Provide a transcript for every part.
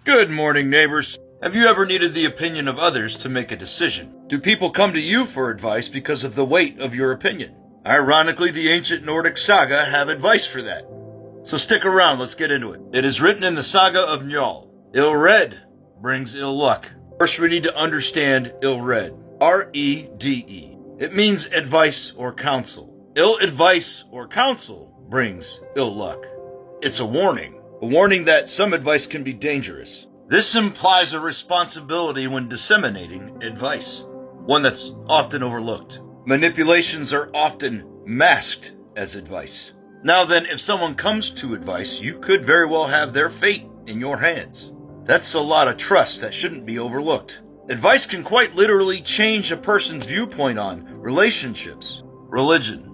Good morning, neighbors. Have you ever needed the opinion of others to make a decision? Do people come to you for advice because of the weight of your opinion? Ironically, the ancient Nordic saga have advice for that. So stick around, let's get into it. It is written in the saga of Njal. Ill-read brings ill luck. First, we need to understand ill-read. R-E-D-E. It means advice or counsel. Ill advice or counsel brings ill luck. It's a warning that some advice can be dangerous. This implies a responsibility when disseminating advice, one that's often overlooked. Manipulations are often masked as advice. Now then, if someone comes to advice, you could very well have their fate in your hands. That's a lot of trust that shouldn't be overlooked. Advice can quite literally change a person's viewpoint on relationships, religion,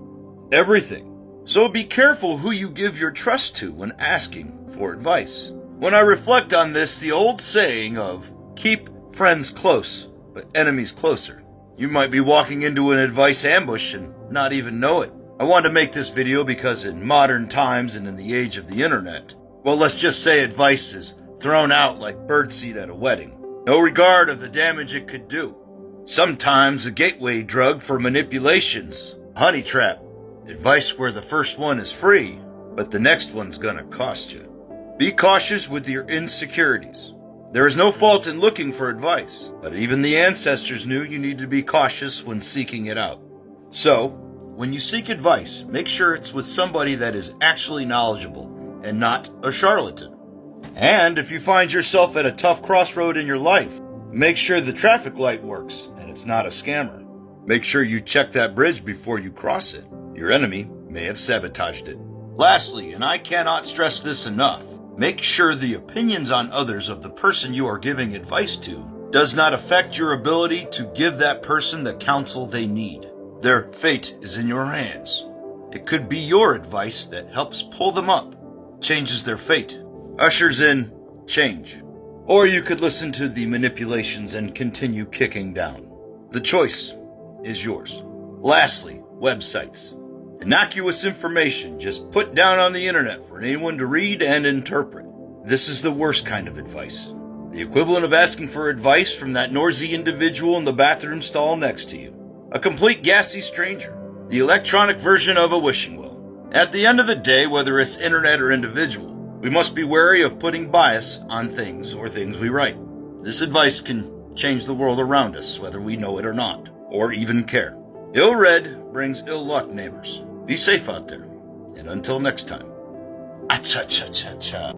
everything. So be careful who you give your trust to when asking for advice. When I reflect on this, the old saying of keep friends close, but enemies closer. You might be walking into an advice ambush and not even know it. I wanted to make this video because in modern times and in the age of the internet, well, let's just say advice is thrown out like birdseed at a wedding. No regard of the damage it could do. Sometimes a gateway drug for manipulations, honey trap. Advice where the first one is free, but the next one's gonna cost you. Be cautious with your insecurities. There is no fault in looking for advice, but even the ancestors knew you need to be cautious when seeking it out. So, when you seek advice, make sure it's with somebody that is actually knowledgeable and not a charlatan. And if you find yourself at a tough crossroad in your life, make sure the traffic light works and it's not a scammer. Make sure you check that bridge before you cross it. Your enemy may have sabotaged it. Lastly, and I cannot stress this enough, make sure the opinions on others of the person you are giving advice to does not affect your ability to give that person the counsel they need. Their fate is in your hands. It could be your advice that helps pull them up, changes their fate, ushers in change. Or you could listen to the manipulations and continue kicking down. The choice is yours. Lastly, websites. Innocuous information just put down on the internet for anyone to read and interpret. This is the worst kind of advice. The equivalent of asking for advice from that noisy individual in the bathroom stall next to you. A complete gassy stranger. The electronic version of a wishing well. At the end of the day, whether it's internet or individual, we must be wary of putting bias on things or things we write. This advice can change the world around us, whether we know it or not, or even care. Ill-read brings ill luck, neighbors. Be safe out there. And until next time. Acha-cha-cha-cha.